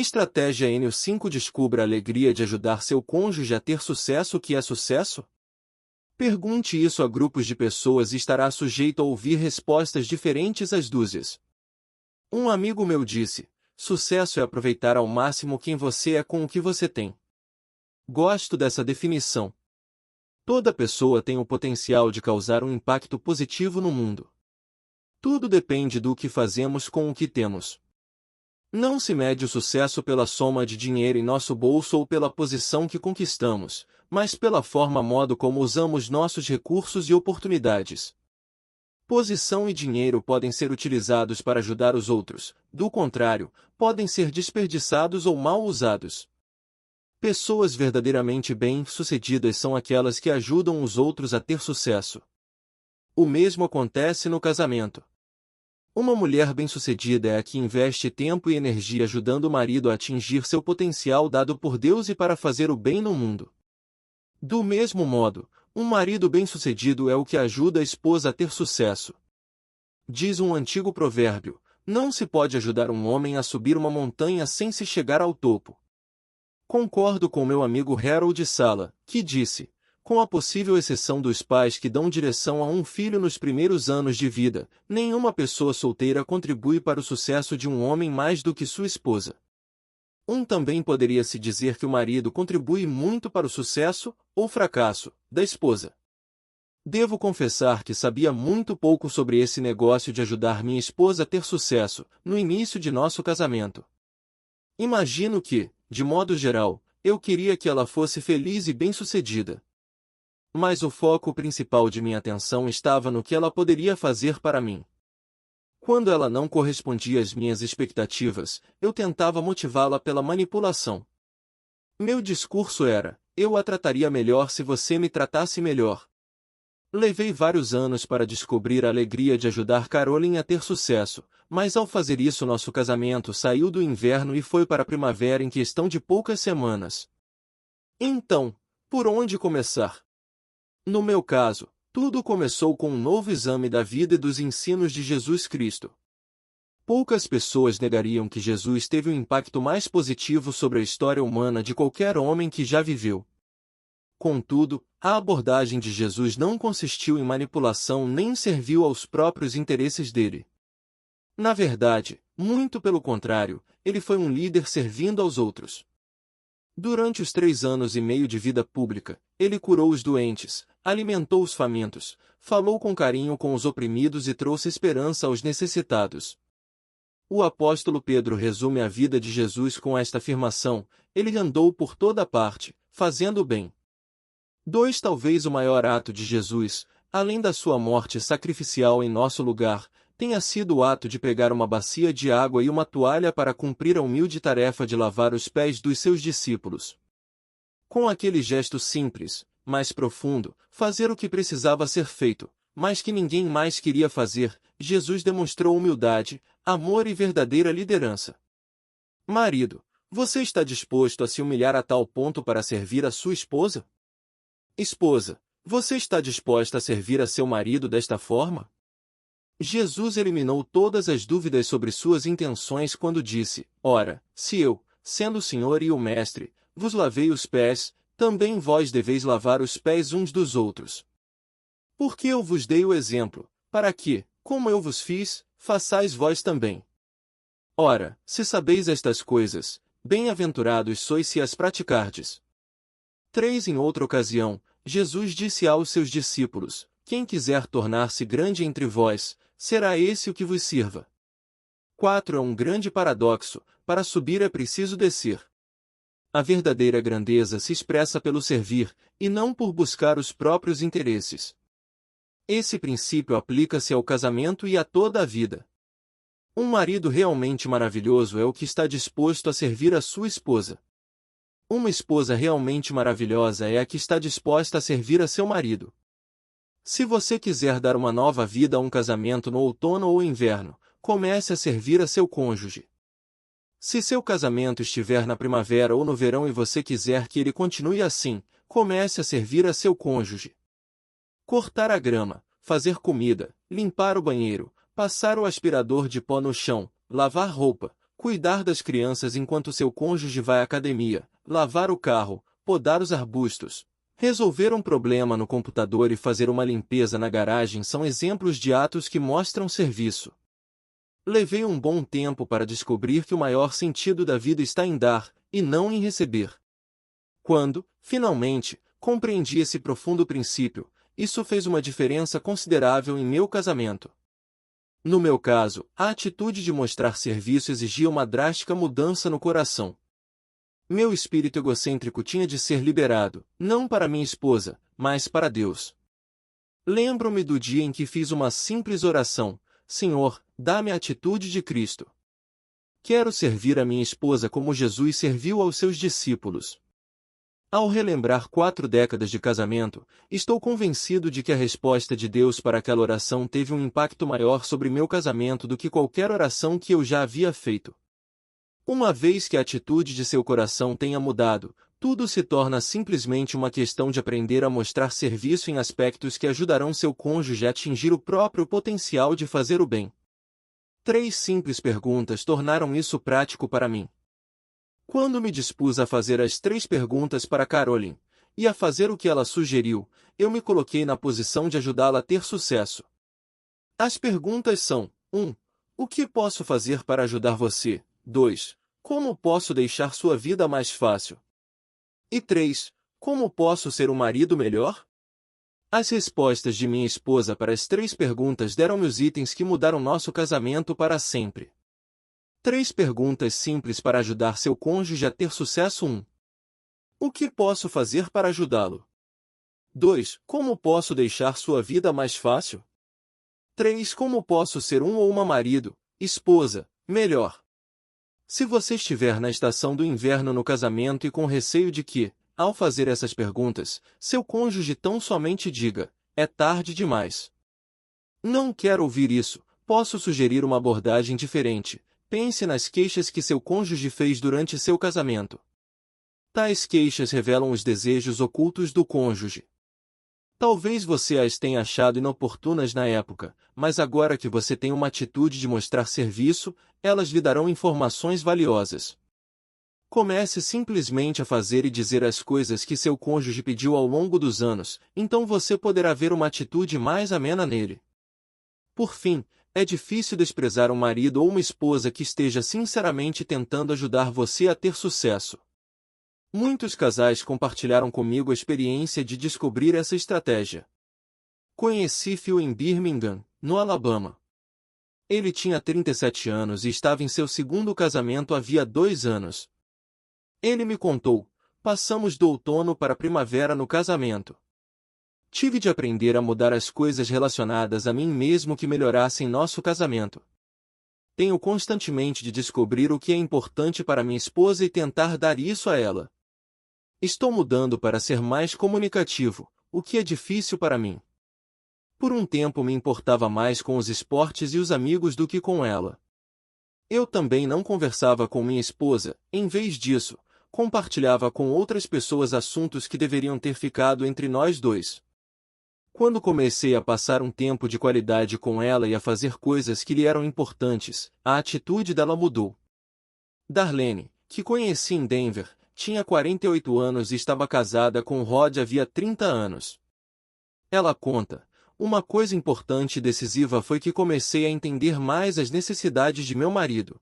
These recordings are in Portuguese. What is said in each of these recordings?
Estratégia N5. Descubra a alegria de ajudar seu cônjuge a ter sucesso. O que é sucesso? Pergunte isso a grupos de pessoas e estará sujeito a ouvir respostas diferentes às dúzias. Um amigo meu disse: sucesso é aproveitar ao máximo quem você é com o que você tem. Gosto dessa definição. Toda pessoa tem o potencial de causar um impacto positivo no mundo. Tudo depende do que fazemos com o que temos. Não se mede o sucesso pela soma de dinheiro em nosso bolso ou pela posição que conquistamos, mas pela modo como usamos nossos recursos e oportunidades. Posição e dinheiro podem ser utilizados para ajudar os outros, do contrário, podem ser desperdiçados ou mal usados. Pessoas verdadeiramente bem-sucedidas são aquelas que ajudam os outros a ter sucesso. O mesmo acontece no casamento. Uma mulher bem-sucedida é a que investe tempo e energia ajudando o marido a atingir seu potencial dado por Deus e para fazer o bem no mundo. Do mesmo modo, um marido bem-sucedido é o que ajuda a esposa a ter sucesso. Diz um antigo provérbio: não se pode ajudar um homem a subir uma montanha sem se chegar ao topo. Concordo com meu amigo Harold Sala, que disse: com a possível exceção dos pais que dão direção a um filho nos primeiros anos de vida, nenhuma pessoa solteira contribui para o sucesso de um homem mais do que sua esposa. Também poderia-se dizer que o marido contribui muito para o sucesso, ou fracasso, da esposa. Devo confessar que sabia muito pouco sobre esse negócio de ajudar minha esposa a ter sucesso, no início de nosso casamento. Imagino que, de modo geral, eu queria que ela fosse feliz e bem-sucedida. Mas o foco principal de minha atenção estava no que ela poderia fazer para mim. Quando ela não correspondia às minhas expectativas, eu tentava motivá-la pela manipulação. Meu discurso era: eu a trataria melhor se você me tratasse melhor. Levei vários anos para descobrir a alegria de ajudar Caroline a ter sucesso, mas ao fazer isso nosso casamento saiu do inverno e foi para a primavera em questão de poucas semanas. Então, por onde começar? No meu caso, tudo começou com um novo exame da vida e dos ensinos de Jesus Cristo. Poucas pessoas negariam que Jesus teve o impacto mais positivo sobre a história humana de qualquer homem que já viveu. Contudo, a abordagem de Jesus não consistiu em manipulação nem serviu aos próprios interesses dele. Na verdade, muito pelo contrário, ele foi um líder servindo aos outros. Durante os 3 anos e meio de vida pública, ele curou os doentes, alimentou os famintos, falou com carinho com os oprimidos e trouxe esperança aos necessitados. O apóstolo Pedro resume a vida de Jesus com esta afirmação: ele andou por toda parte, fazendo o bem. Talvez o maior ato de Jesus, além da sua morte sacrificial em nosso lugar, tenha sido o ato de pegar uma bacia de água e uma toalha para cumprir a humilde tarefa de lavar os pés dos seus discípulos. Com aquele gesto simples, mas profundo, fazer o que precisava ser feito, mas que ninguém mais queria fazer, Jesus demonstrou humildade, amor e verdadeira liderança. Marido, você está disposto a se humilhar a tal ponto para servir a sua esposa? Esposa, você está disposta a servir a seu marido desta forma? Jesus eliminou todas as dúvidas sobre suas intenções quando disse: ora, se eu, sendo o Senhor e o Mestre, vos lavei os pés, também vós deveis lavar os pés uns dos outros. Porque eu vos dei o exemplo, para que, como eu vos fiz, façais vós também. Ora, se sabeis estas coisas, bem-aventurados sois se as praticardes. Em outra ocasião, Jesus disse aos seus discípulos: quem quiser tornar-se grande entre vós, será esse o que vos sirva. É um grande paradoxo: para subir é preciso descer. A verdadeira grandeza se expressa pelo servir, e não por buscar os próprios interesses. Esse princípio aplica-se ao casamento e a toda a vida. Um marido realmente maravilhoso é o que está disposto a servir a sua esposa. Uma esposa realmente maravilhosa é a que está disposta a servir a seu marido. Se você quiser dar uma nova vida a um casamento no outono ou inverno, comece a servir a seu cônjuge. Se seu casamento estiver na primavera ou no verão e você quiser que ele continue assim, comece a servir a seu cônjuge. Cortar a grama, fazer comida, limpar o banheiro, passar o aspirador de pó no chão, lavar roupa, cuidar das crianças enquanto seu cônjuge vai à academia, lavar o carro, podar os arbustos, resolver um problema no computador e fazer uma limpeza na garagem são exemplos de atos que mostram serviço. Levei um bom tempo para descobrir que o maior sentido da vida está em dar, e não em receber. Quando, finalmente, compreendi esse profundo princípio, isso fez uma diferença considerável em meu casamento. No meu caso, a atitude de mostrar serviço exigia uma drástica mudança no coração. Meu espírito egocêntrico tinha de ser liberado, não para minha esposa, mas para Deus. Lembro-me do dia em que fiz uma simples oração: Senhor, dá-me a atitude de Cristo. Quero servir a minha esposa como Jesus serviu aos seus discípulos. Ao relembrar 4 décadas de casamento, estou convencido de que a resposta de Deus para aquela oração teve um impacto maior sobre meu casamento do que qualquer oração que eu já havia feito. Uma vez que a atitude de seu coração tenha mudado, tudo se torna simplesmente uma questão de aprender a mostrar serviço em aspectos que ajudarão seu cônjuge a atingir o próprio potencial de fazer o bem. 3 simples perguntas tornaram isso prático para mim. Quando me dispus a fazer as 3 perguntas para Caroline, e a fazer o que ela sugeriu, eu me coloquei na posição de ajudá-la a ter sucesso. As perguntas são: 1. O que posso fazer para ajudar você? 2. Como posso deixar sua vida mais fácil? E 3. Como posso ser um marido melhor? As respostas de minha esposa para as 3 perguntas deram-me os itens que mudaram nosso casamento para sempre. 3 perguntas simples para ajudar seu cônjuge a ter sucesso. 1. O que posso fazer para ajudá-lo? 2. Como posso deixar sua vida mais fácil? 3. Como posso ser um ou uma marido, esposa, melhor? Se você estiver na estação do inverno no casamento e com receio de que, ao fazer essas perguntas, seu cônjuge tão somente diga: é tarde demais. Não quero ouvir isso, posso sugerir uma abordagem diferente. Pense nas queixas que seu cônjuge fez durante seu casamento. Tais queixas revelam os desejos ocultos do cônjuge. Talvez você as tenha achado inoportunas na época, mas agora que você tem uma atitude de mostrar serviço, elas lhe darão informações valiosas. Comece simplesmente a fazer e dizer as coisas que seu cônjuge pediu ao longo dos anos, então você poderá ver uma atitude mais amena nele. Por fim, é difícil desprezar um marido ou uma esposa que esteja sinceramente tentando ajudar você a ter sucesso. Muitos casais compartilharam comigo a experiência de descobrir essa estratégia. Conheci Phil em Birmingham, no Alabama. Ele tinha 37 anos e estava em seu segundo casamento havia 2 anos. Ele me contou: passamos do outono para a primavera no casamento. Tive de aprender a mudar as coisas relacionadas a mim mesmo que melhorassem nosso casamento. Tenho constantemente de descobrir o que é importante para minha esposa e tentar dar isso a ela. Estou mudando para ser mais comunicativo, o que é difícil para mim. Por um tempo me importava mais com os esportes e os amigos do que com ela. Eu também não conversava com minha esposa, em vez disso, compartilhava com outras pessoas assuntos que deveriam ter ficado entre nós dois. Quando comecei a passar um tempo de qualidade com ela e a fazer coisas que lhe eram importantes, a atitude dela mudou. Darlene, que conheci em Denver, tinha 48 anos e estava casada com Rod havia 30 anos. Ela conta: uma coisa importante e decisiva foi que comecei a entender mais as necessidades de meu marido.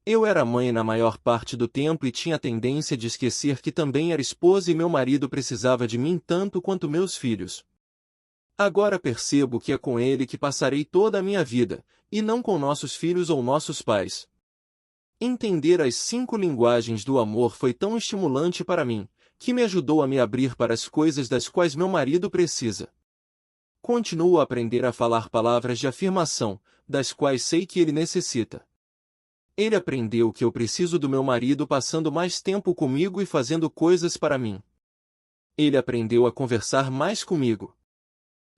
Eu era mãe na maior parte do tempo e tinha a tendência de esquecer que também era esposa e meu marido precisava de mim tanto quanto meus filhos. Agora percebo que é com ele que passarei toda a minha vida, e não com nossos filhos ou nossos pais. Entender as 5 linguagens do amor foi tão estimulante para mim, que me ajudou a me abrir para as coisas das quais meu marido precisa. Continuo a aprender a falar palavras de afirmação, das quais sei que ele necessita. Ele aprendeu que eu preciso do meu marido passando mais tempo comigo e fazendo coisas para mim. Ele aprendeu a conversar mais comigo.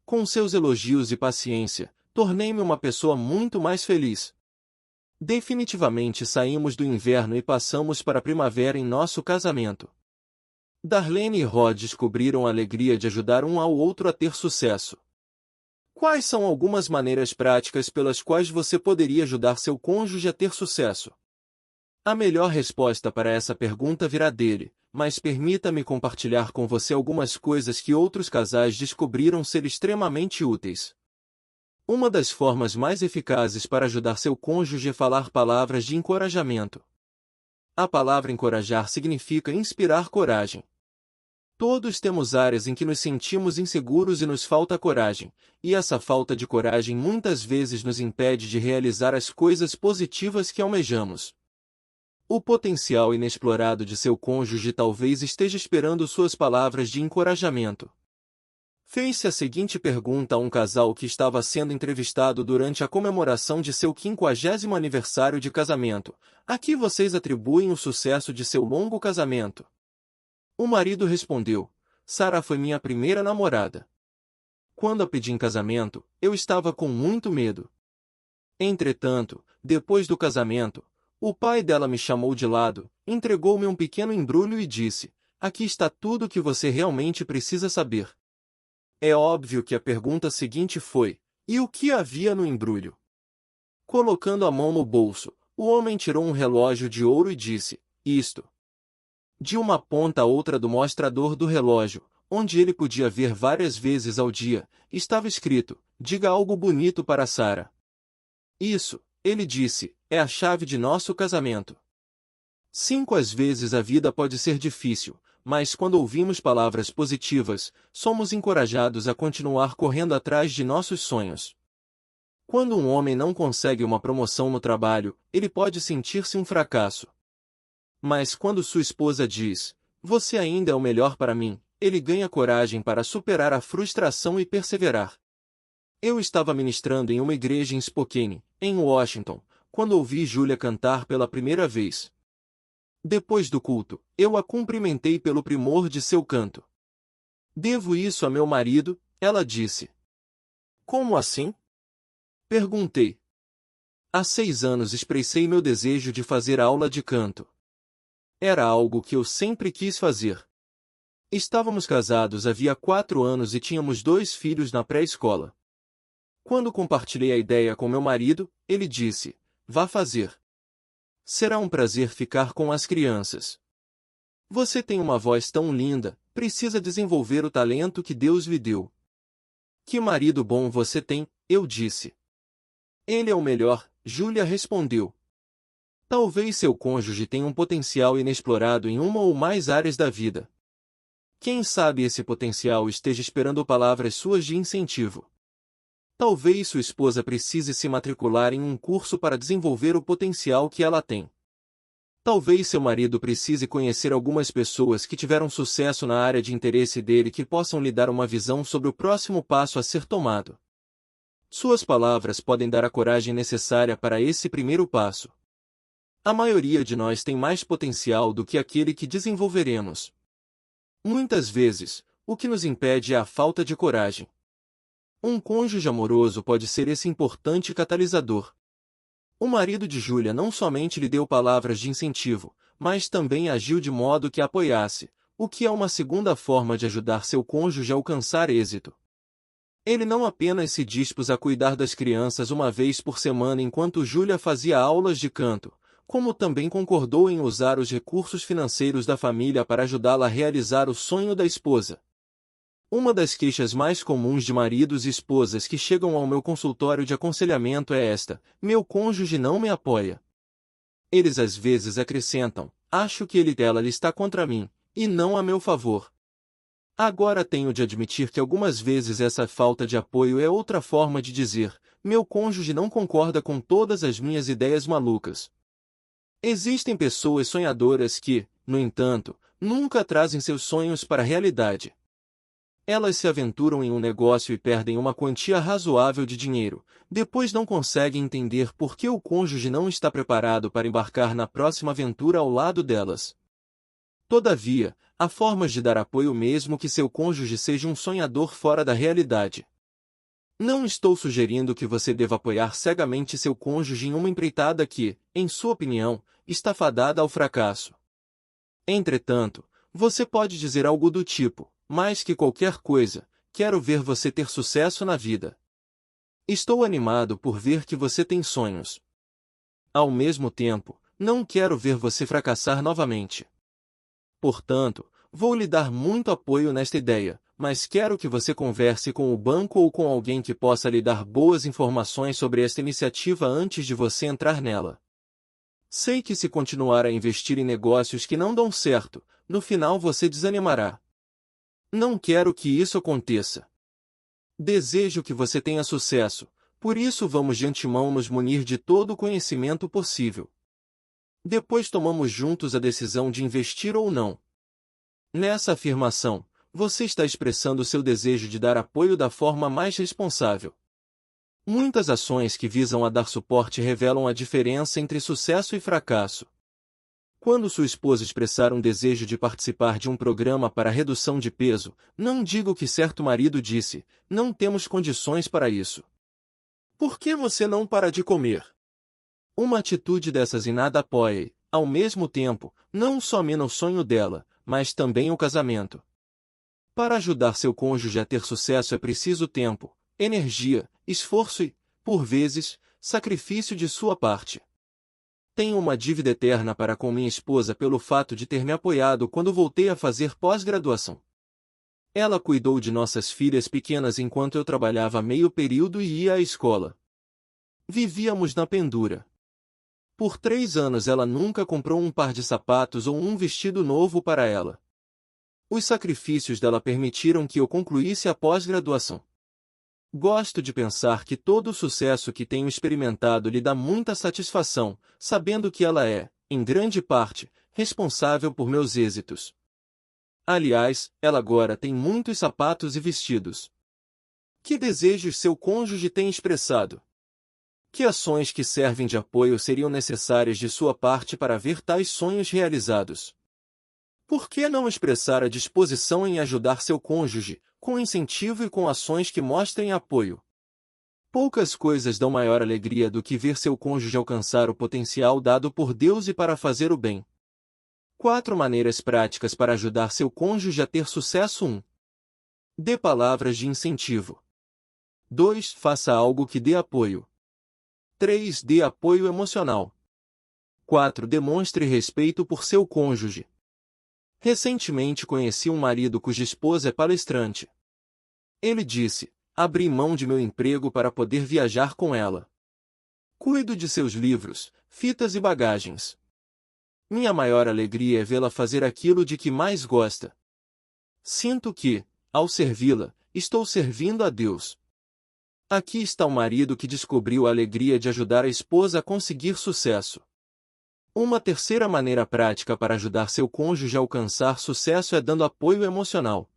Com seus elogios e paciência, tornei-me uma pessoa muito mais feliz. Definitivamente saímos do inverno e passamos para a primavera em nosso casamento. Darlene e Rod descobriram a alegria de ajudar um ao outro a ter sucesso. Quais são algumas maneiras práticas pelas quais você poderia ajudar seu cônjuge a ter sucesso? A melhor resposta para essa pergunta virá dele, mas permita-me compartilhar com você algumas coisas que outros casais descobriram ser extremamente úteis. Uma das formas mais eficazes para ajudar seu cônjuge é falar palavras de encorajamento. A palavra encorajar significa inspirar coragem. Todos temos áreas em que nos sentimos inseguros e nos falta coragem, e essa falta de coragem muitas vezes nos impede de realizar as coisas positivas que almejamos. O potencial inexplorado de seu cônjuge talvez esteja esperando suas palavras de encorajamento. Fez-se a seguinte pergunta a um casal que estava sendo entrevistado durante a comemoração de seu 50º aniversário de casamento: a que vocês atribuem o sucesso de seu longo casamento? O marido respondeu: Sara foi minha primeira namorada. Quando a pedi em casamento, eu estava com muito medo. Entretanto, depois do casamento, o pai dela me chamou de lado, entregou-me um pequeno embrulho e disse: aqui está tudo o que você realmente precisa saber. É óbvio que a pergunta seguinte foi: e o que havia no embrulho? Colocando a mão no bolso, o homem tirou um relógio de ouro e disse: isto. De uma ponta a outra do mostrador do relógio, onde ele podia ver várias vezes ao dia, estava escrito: diga algo bonito para Sara. Isso, ele disse, é a chave de nosso casamento. 5 às vezes a vida pode ser difícil, mas quando ouvimos palavras positivas, somos encorajados a continuar correndo atrás de nossos sonhos. Quando um homem não consegue uma promoção no trabalho, ele pode sentir-se um fracasso. Mas quando sua esposa diz: você ainda é o melhor para mim, ele ganha coragem para superar a frustração e perseverar. Eu estava ministrando em uma igreja em Spokane, em Washington, quando ouvi Julia cantar pela primeira vez. Depois do culto, eu a cumprimentei pelo primor de seu canto. Devo isso a meu marido, ela disse. Como assim? Perguntei. Há 6 anos expressei meu desejo de fazer aula de canto. Era algo que eu sempre quis fazer. Estávamos casados havia 4 anos e tínhamos 2 filhos na pré-escola. Quando compartilhei a ideia com meu marido, ele disse: vá fazer. Será um prazer ficar com as crianças. Você tem uma voz tão linda, precisa desenvolver o talento que Deus lhe deu. Que marido bom você tem, eu disse. Ele é o melhor, Julia respondeu. Talvez seu cônjuge tenha um potencial inexplorado em uma ou mais áreas da vida. Quem sabe esse potencial esteja esperando palavras suas de incentivo. Talvez sua esposa precise se matricular em um curso para desenvolver o potencial que ela tem. Talvez seu marido precise conhecer algumas pessoas que tiveram sucesso na área de interesse dele que possam lhe dar uma visão sobre o próximo passo a ser tomado. Suas palavras podem dar a coragem necessária para esse primeiro passo. A maioria de nós tem mais potencial do que aquele que desenvolveremos. Muitas vezes, o que nos impede é a falta de coragem. Um cônjuge amoroso pode ser esse importante catalisador. O marido de Julia não somente lhe deu palavras de incentivo, mas também agiu de modo que a apoiasse, o que é uma segunda forma de ajudar seu cônjuge a alcançar êxito. Ele não apenas se dispôs a cuidar das crianças uma vez por semana enquanto Julia fazia aulas de canto, como também concordou em usar os recursos financeiros da família para ajudá-la a realizar o sonho da esposa. Uma das queixas mais comuns de maridos e esposas que chegam ao meu consultório de aconselhamento é esta: meu cônjuge não me apoia. Eles às vezes acrescentam: acho que ela está contra mim, e não a meu favor. Agora tenho de admitir que algumas vezes essa falta de apoio é outra forma de dizer: meu cônjuge não concorda com todas as minhas ideias malucas. Existem pessoas sonhadoras que, no entanto, nunca trazem seus sonhos para a realidade. Elas se aventuram em um negócio e perdem uma quantia razoável de dinheiro, depois não conseguem entender por que o cônjuge não está preparado para embarcar na próxima aventura ao lado delas. Todavia, há formas de dar apoio mesmo que seu cônjuge seja um sonhador fora da realidade. Não estou sugerindo que você deva apoiar cegamente seu cônjuge em uma empreitada que, em sua opinião, está fadada ao fracasso. Entretanto, você pode dizer algo do tipo: mais que qualquer coisa, quero ver você ter sucesso na vida. Estou animado por ver que você tem sonhos. Ao mesmo tempo, não quero ver você fracassar novamente. Portanto, vou lhe dar muito apoio nesta ideia, mas quero que você converse com o banco ou com alguém que possa lhe dar boas informações sobre esta iniciativa antes de você entrar nela. Sei que se continuar a investir em negócios que não dão certo, no final você desanimará. Não quero que isso aconteça. Desejo que você tenha sucesso, por isso vamos de antemão nos munir de todo o conhecimento possível. Depois tomamos juntos a decisão de investir ou não. Nessa afirmação, você está expressando seu desejo de dar apoio da forma mais responsável. Muitas ações que visam a dar suporte revelam a diferença entre sucesso e fracasso. Quando sua esposa expressar um desejo de participar de um programa para redução de peso, não diga o que certo marido disse: não temos condições para isso. Por que você não para de comer? Uma atitude dessas em nada apoia, ao mesmo tempo, não só mina o sonho dela, mas também o casamento. Para ajudar seu cônjuge a ter sucesso é preciso tempo, energia, esforço e, por vezes, sacrifício de sua parte. Tenho uma dívida eterna para com minha esposa pelo fato de ter me apoiado quando voltei a fazer pós-graduação. Ela cuidou de nossas filhas pequenas enquanto eu trabalhava meio período e ia à escola. Vivíamos na pendura. Por 3 anos ela nunca comprou um par de sapatos ou um vestido novo para ela. Os sacrifícios dela permitiram que eu concluísse a pós-graduação. Gosto de pensar que todo o sucesso que tenho experimentado lhe dá muita satisfação, sabendo que ela é, em grande parte, responsável por meus êxitos. Aliás, ela agora tem muitos sapatos e vestidos. Que desejos seu cônjuge tem expressado? Que ações que servem de apoio seriam necessárias de sua parte para ver tais sonhos realizados? Por que não expressar a disposição em ajudar seu cônjuge, com incentivo e com ações que mostrem apoio? Poucas coisas dão maior alegria do que ver seu cônjuge alcançar o potencial dado por Deus e para fazer o bem. 4 maneiras práticas para ajudar seu cônjuge a ter sucesso. 1. Dê palavras de incentivo. 2. Faça algo que dê apoio. 3. Dê apoio emocional. 4. Demonstre respeito por seu cônjuge. Recentemente conheci um marido cuja esposa é palestrante. Ele disse: abri mão de meu emprego para poder viajar com ela. Cuido de seus livros, fitas e bagagens. Minha maior alegria é vê-la fazer aquilo de que mais gosta. Sinto que, ao servi-la, estou servindo a Deus. Aqui está um marido que descobriu a alegria de ajudar a esposa a conseguir sucesso. Uma terceira maneira prática para ajudar seu cônjuge a alcançar sucesso é dando apoio emocional.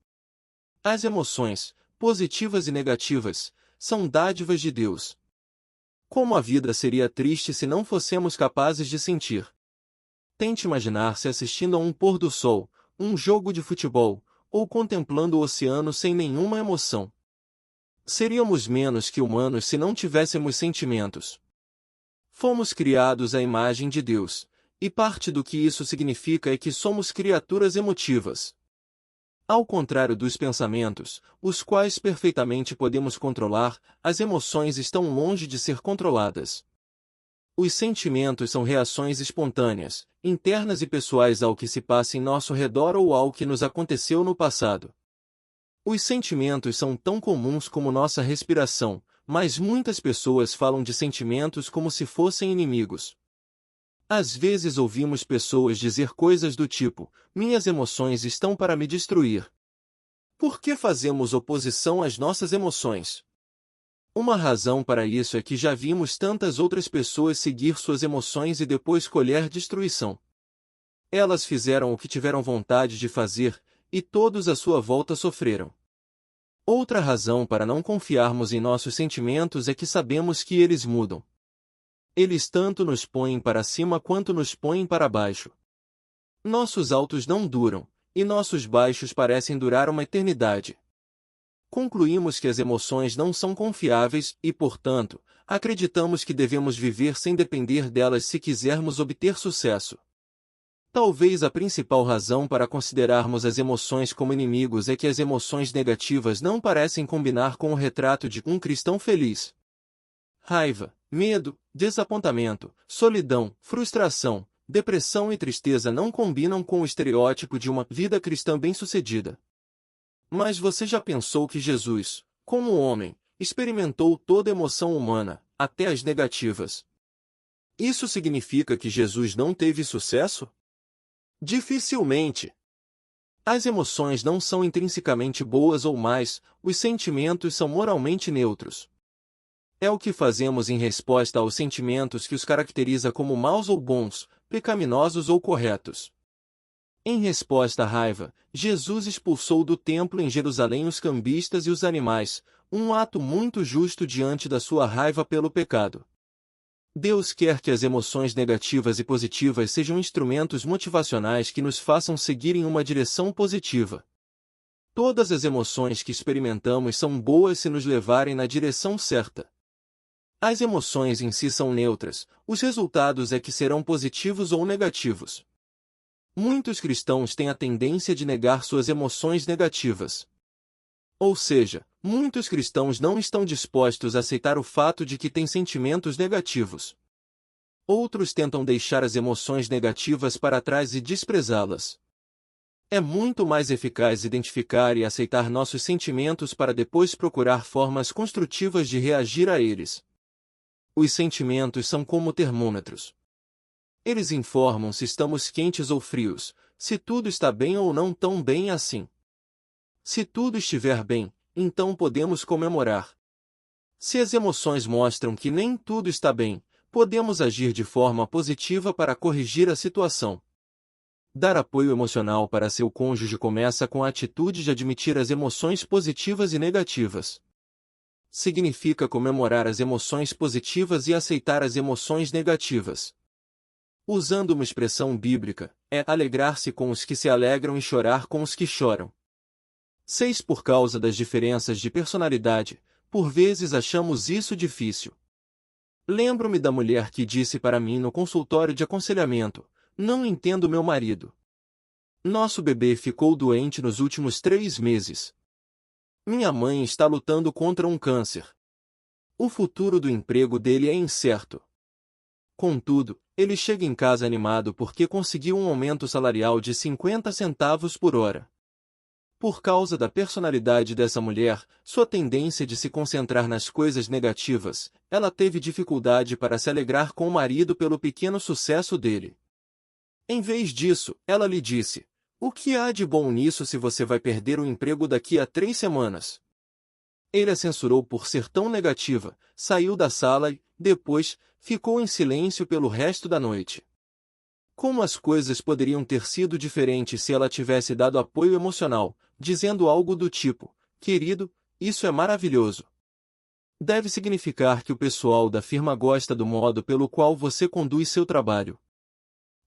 As emoções, positivas e negativas, são dádivas de Deus. Como a vida seria triste se não fossemos capazes de sentir? Tente imaginar-se assistindo a um pôr do sol, um jogo de futebol, ou contemplando o oceano sem nenhuma emoção. Seríamos menos que humanos se não tivéssemos sentimentos. Fomos criados à imagem de Deus, e parte do que isso significa é que somos criaturas emotivas. Ao contrário dos pensamentos, os quais perfeitamente podemos controlar, as emoções estão longe de ser controladas. Os sentimentos são reações espontâneas, internas e pessoais ao que se passa em nosso redor ou ao que nos aconteceu no passado. Os sentimentos são tão comuns como nossa respiração, mas muitas pessoas falam de sentimentos como se fossem inimigos. Às vezes ouvimos pessoas dizer coisas do tipo: minhas emoções estão para me destruir. Por que fazemos oposição às nossas emoções? Uma razão para isso é que já vimos tantas outras pessoas seguir suas emoções e depois colher destruição. Elas fizeram o que tiveram vontade de fazer, e todos à sua volta sofreram. Outra razão para não confiarmos em nossos sentimentos é que sabemos que eles mudam. Eles tanto nos põem para cima quanto nos põem para baixo. Nossos altos não duram, e nossos baixos parecem durar uma eternidade. Concluímos que as emoções não são confiáveis e, portanto, acreditamos que devemos viver sem depender delas se quisermos obter sucesso. Talvez a principal razão para considerarmos as emoções como inimigos é que as emoções negativas não parecem combinar com o retrato de um cristão feliz. raiva, medo, desapontamento, solidão, frustração, depressão e tristeza não combinam com o estereótipo de uma vida cristã bem-sucedida. Mas você já pensou que Jesus, como homem, experimentou toda emoção humana, até as negativas? Isso significa que Jesus não teve sucesso? Dificilmente. As emoções não são intrinsecamente boas ou más, os sentimentos são moralmente neutros. É o que fazemos em resposta aos sentimentos que os caracteriza como maus ou bons, pecaminosos ou corretos. Em resposta à raiva, Jesus expulsou do templo em Jerusalém os cambistas e os animais, um ato muito justo diante da sua raiva pelo pecado. Deus quer que as emoções negativas e positivas sejam instrumentos motivacionais que nos façam seguir em uma direção positiva. Todas as emoções que experimentamos são boas se nos levarem na direção certa. As emoções em si são neutras, os resultados é que serão positivos ou negativos. Muitos cristãos têm a tendência de negar suas emoções negativas. Ou seja, muitos cristãos não estão dispostos a aceitar o fato de que têm sentimentos negativos. Outros tentam deixar as emoções negativas para trás e desprezá-las. É muito mais eficaz identificar e aceitar nossos sentimentos para depois procurar formas construtivas de reagir a eles. Os sentimentos são como termômetros. Eles informam se estamos quentes ou frios, se tudo está bem ou não tão bem assim. Se tudo estiver bem, então podemos comemorar. Se as emoções mostram que nem tudo está bem, podemos agir de forma positiva para corrigir a situação. Dar apoio emocional para seu cônjuge começa com a atitude de admitir as emoções positivas e negativas. Significa comemorar as emoções positivas e aceitar as emoções negativas. Usando uma expressão bíblica, é alegrar-se com os que se alegram e chorar com os que choram. 6. Por causa das diferenças de personalidade, por vezes achamos isso difícil. Lembro-me da mulher que disse para mim no consultório de aconselhamento: não entendo meu marido. Nosso bebê ficou doente nos últimos 3 meses. Minha mãe está lutando contra um câncer. O futuro do emprego dele é incerto. Contudo, ele chega em casa animado porque conseguiu um aumento salarial de 50 centavos por hora. Por causa da personalidade dessa mulher, sua tendência de se concentrar nas coisas negativas, ela teve dificuldade para se alegrar com o marido pelo pequeno sucesso dele. Em vez disso, ela lhe disse: o que há de bom nisso se você vai perder o emprego daqui a 3 semanas? Ele a censurou por ser tão negativa, saiu da sala e, depois, ficou em silêncio pelo resto da noite. Como as coisas poderiam ter sido diferentes se ela tivesse dado apoio emocional, dizendo algo do tipo: querido, isso é maravilhoso. Deve significar que o pessoal da firma gosta do modo pelo qual você conduz seu trabalho.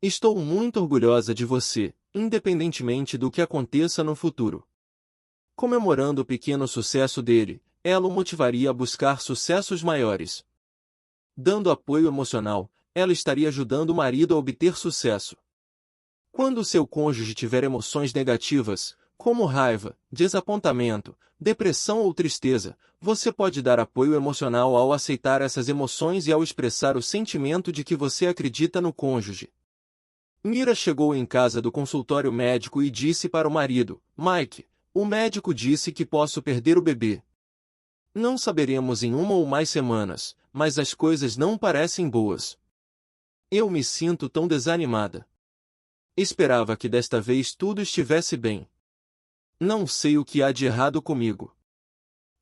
Estou muito orgulhosa de você, independentemente do que aconteça no futuro. Comemorando o pequeno sucesso dele, ela o motivaria a buscar sucessos maiores. Dando apoio emocional, ela estaria ajudando o marido a obter sucesso. Quando seu cônjuge tiver emoções negativas, como raiva, desapontamento, depressão ou tristeza, você pode dar apoio emocional ao aceitar essas emoções e ao expressar o sentimento de que você acredita no cônjuge. Mira chegou em casa do consultório médico e disse para o marido: Mike, o médico disse que posso perder o bebê. Não saberemos em 1 ou mais semanas, mas as coisas não parecem boas. Eu me sinto tão desanimada. Esperava que desta vez tudo estivesse bem. Não sei o que há de errado comigo.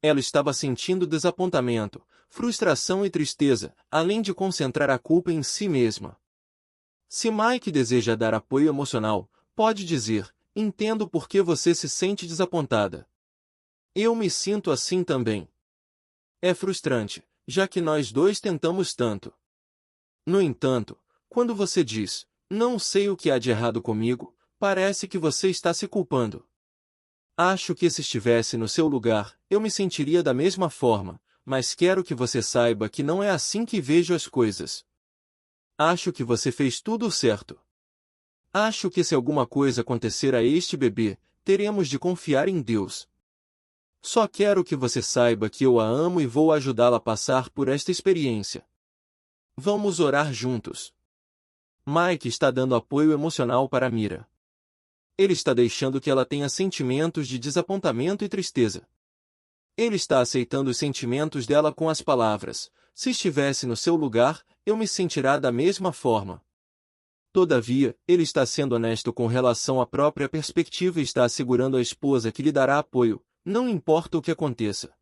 Ela estava sentindo desapontamento, frustração e tristeza, além de concentrar a culpa em si mesma. Se Mike deseja dar apoio emocional, pode dizer: entendo por que você se sente desapontada. Eu me sinto assim também. É frustrante, já que nós dois tentamos tanto. No entanto, quando você diz: não sei o que há de errado comigo, parece que você está se culpando. Acho que se estivesse no seu lugar, eu me sentiria da mesma forma, mas quero que você saiba que não é assim que vejo as coisas. Acho que você fez tudo certo. Acho que se alguma coisa acontecer a este bebê, teremos de confiar em Deus. Só quero que você saiba que eu a amo e vou ajudá-la a passar por esta experiência. Vamos orar juntos. Mike está dando apoio emocional para Mira. Ele está deixando que ela tenha sentimentos de desapontamento e tristeza. Ele está aceitando os sentimentos dela com as palavras: se estivesse no seu lugar, eu me sentirá da mesma forma. Todavia, ele está sendo honesto com relação à própria perspectiva e está assegurando à esposa que lhe dará apoio, não importa o que aconteça.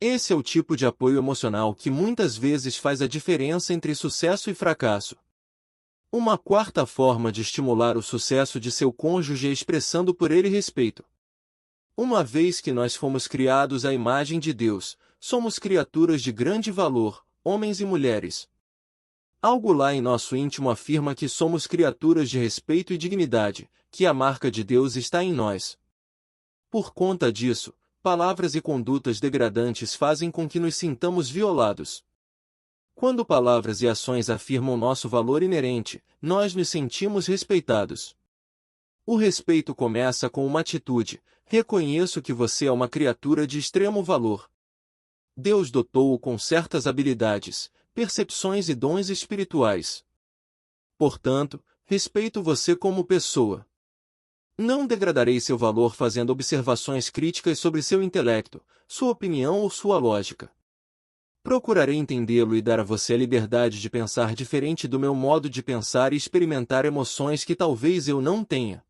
Esse é o tipo de apoio emocional que muitas vezes faz a diferença entre sucesso e fracasso. Uma quarta forma de estimular o sucesso de seu cônjuge é expressando por ele respeito. Uma vez que nós fomos criados à imagem de Deus, somos criaturas de grande valor, homens e mulheres. Algo lá em nosso íntimo afirma que somos criaturas de respeito e dignidade, que a marca de Deus está em nós. Por conta disso, palavras e condutas degradantes fazem com que nos sintamos violados. Quando palavras e ações afirmam nosso valor inerente, nós nos sentimos respeitados. O respeito começa com uma atitude: reconheço que você é uma criatura de extremo valor. Deus dotou-o com certas habilidades, percepções e dons espirituais. Portanto, respeito você como pessoa. Não degradarei seu valor fazendo observações críticas sobre seu intelecto, sua opinião ou sua lógica. Procurarei entendê-lo e dar a você a liberdade de pensar diferente do meu modo de pensar e experimentar emoções que talvez eu não tenha.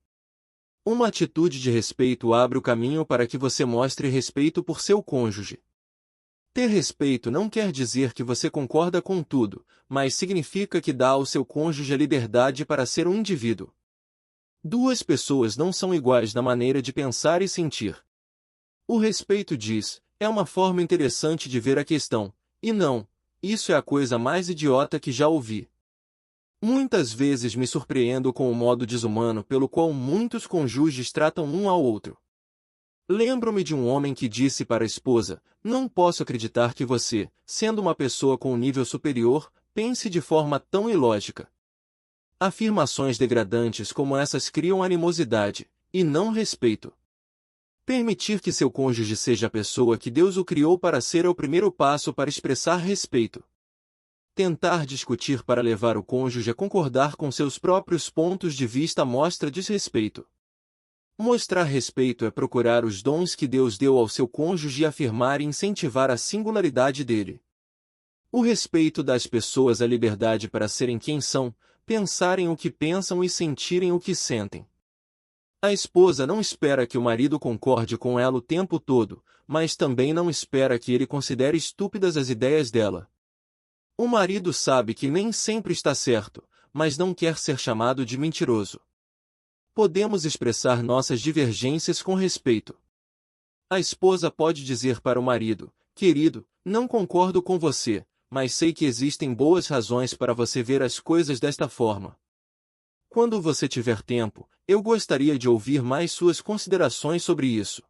Uma atitude de respeito abre o caminho para que você mostre respeito por seu cônjuge. Ter respeito não quer dizer que você concorda com tudo, mas significa que dá ao seu cônjuge a liberdade para ser um indivíduo. Duas pessoas não são iguais na maneira de pensar e sentir. O respeito diz: é uma forma interessante de ver a questão, e não: isso é a coisa mais idiota que já ouvi. Muitas vezes me surpreendo com o modo desumano pelo qual muitos cônjuges tratam um ao outro. Lembro-me de um homem que disse para a esposa: não posso acreditar que você, sendo uma pessoa com um nível superior, pense de forma tão ilógica. Afirmações degradantes como essas criam animosidade, e não respeito. Permitir que seu cônjuge seja a pessoa que Deus o criou para ser é o primeiro passo para expressar respeito. Tentar discutir para levar o cônjuge a concordar com seus próprios pontos de vista mostra desrespeito. Mostrar respeito é procurar os dons que Deus deu ao seu cônjuge e afirmar e incentivar a singularidade dele. O respeito dá às pessoas a liberdade para serem quem são, pensarem o que pensam e sentirem o que sentem. A esposa não espera que o marido concorde com ela o tempo todo, mas também não espera que ele considere estúpidas as ideias dela. O marido sabe que nem sempre está certo, mas não quer ser chamado de mentiroso. Podemos expressar nossas divergências com respeito. A esposa pode dizer para o marido: querido, não concordo com você, mas sei que existem boas razões para você ver as coisas desta forma. Quando você tiver tempo, eu gostaria de ouvir mais suas considerações sobre isso.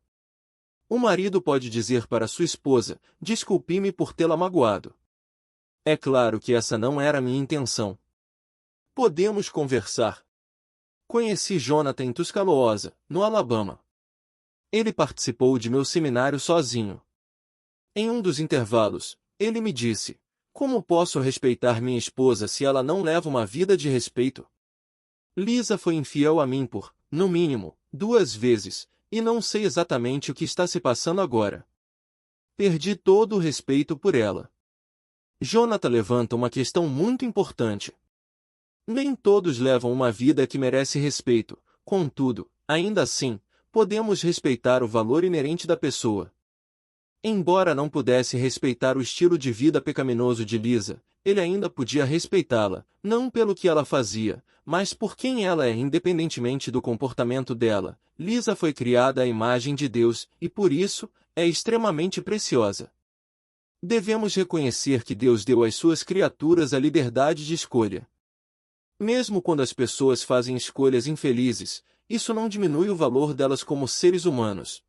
O marido pode dizer para sua esposa: desculpe-me por tê-la magoado. É claro que essa não era minha intenção. Podemos conversar. Conheci Jonathan em Tuscaloosa, no Alabama. Ele participou de meu seminário sozinho. Em um dos intervalos, ele me disse: como posso respeitar minha esposa se ela não leva uma vida de respeito? Lisa foi infiel a mim por, no mínimo, 2 vezes, e não sei exatamente o que está se passando agora. Perdi todo o respeito por ela. Jonathan levanta uma questão muito importante. Nem todos levam uma vida que merece respeito, contudo, ainda assim, podemos respeitar o valor inerente da pessoa. Embora não pudesse respeitar o estilo de vida pecaminoso de Lisa, ele ainda podia respeitá-la, não pelo que ela fazia, mas por quem ela é independentemente do comportamento dela. Lisa foi criada à imagem de Deus, e por isso, é extremamente preciosa. Devemos reconhecer que Deus deu às suas criaturas a liberdade de escolha. Mesmo quando as pessoas fazem escolhas infelizes, isso não diminui o valor delas como seres humanos.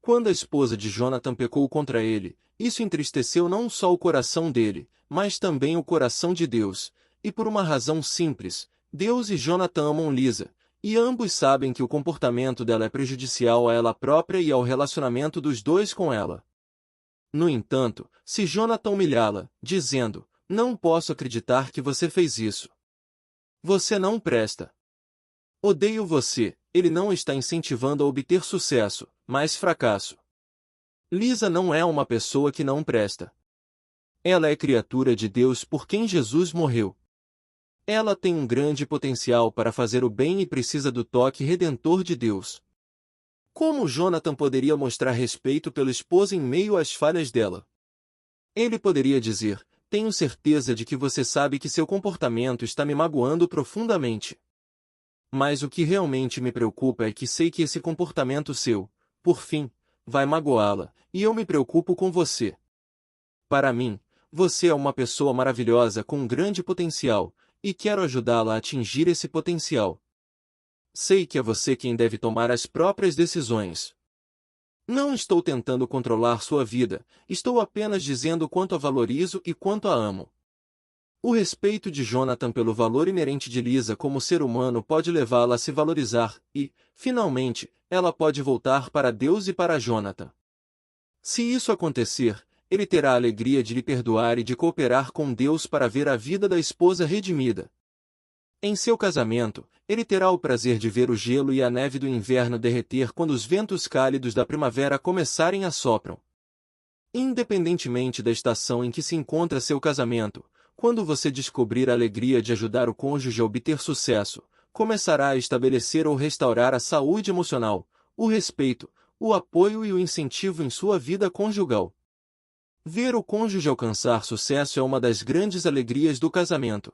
Quando a esposa de Jonathan pecou contra ele, isso entristeceu não só o coração dele, mas também o coração de Deus, e por uma razão simples: Deus e Jonathan amam Lisa, E ambos sabem que o comportamento dela é prejudicial a ela própria e ao relacionamento dos dois com ela. No entanto, se Jonathan humilhá-la, dizendo, "Não posso acreditar que você fez isso. Você não presta. Odeio você", ele não está incentivando a obter sucesso, mas fracasso. Lisa não é uma pessoa que não presta. Ela é criatura de Deus por quem Jesus morreu. Ela tem um grande potencial para fazer o bem e precisa do toque redentor de Deus. Como Jonathan poderia mostrar respeito pela esposa em meio às falhas dela? Ele poderia dizer, "Tenho certeza de que você sabe que seu comportamento está me magoando profundamente. Mas o que realmente me preocupa é que sei que esse comportamento seu, por fim, vai magoá-la, e eu me preocupo com você. Para mim, você é uma pessoa maravilhosa com um grande potencial, e quero ajudá-la a atingir esse potencial. Sei que é você quem deve tomar as próprias decisões. Não estou tentando controlar sua vida, estou apenas dizendo quanto a valorizo e quanto a amo." O respeito de Jonathan pelo valor inerente de Lisa como ser humano pode levá-la a se valorizar, e, finalmente, ela pode voltar para Deus e para Jonathan. Se isso acontecer, ele terá a alegria de lhe perdoar e de cooperar com Deus para ver a vida da esposa redimida. Em seu casamento, ele terá o prazer de ver o gelo e a neve do inverno derreter quando os ventos cálidos da primavera começarem a soprar. Independentemente da estação em que se encontra seu casamento, quando você descobrir a alegria de ajudar o cônjuge a obter sucesso, começará a estabelecer ou restaurar a saúde emocional, o respeito, o apoio e o incentivo em sua vida conjugal. Ver o cônjuge alcançar sucesso é uma das grandes alegrias do casamento.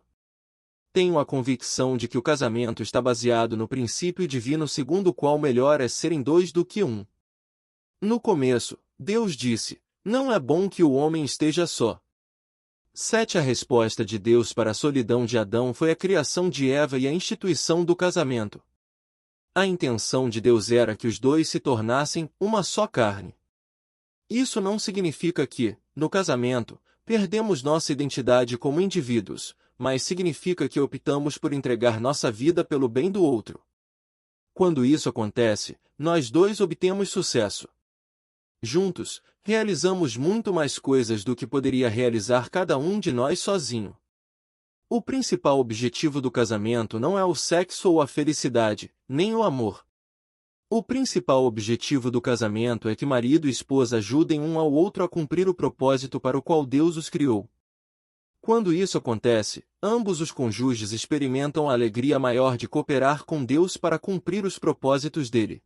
Tenho a convicção de que o casamento está baseado no princípio divino segundo o qual melhor é serem dois do que um. No começo, Deus disse, "Não é bom que o homem esteja só." 7. A resposta de Deus para a solidão de Adão foi a criação de Eva e a instituição do casamento. A intenção de Deus era que os dois se tornassem uma só carne. Isso não significa que, no casamento, perdemos nossa identidade como indivíduos, mas significa que optamos por entregar nossa vida pelo bem do outro. Quando isso acontece, nós dois obtemos sucesso. Juntos, realizamos muito mais coisas do que poderia realizar cada um de nós sozinho. O principal objetivo do casamento não é o sexo ou a felicidade, nem o amor. O principal objetivo do casamento é que marido e esposa ajudem um ao outro a cumprir o propósito para o qual Deus os criou. Quando isso acontece, ambos os cônjuges experimentam a alegria maior de cooperar com Deus para cumprir os propósitos dele.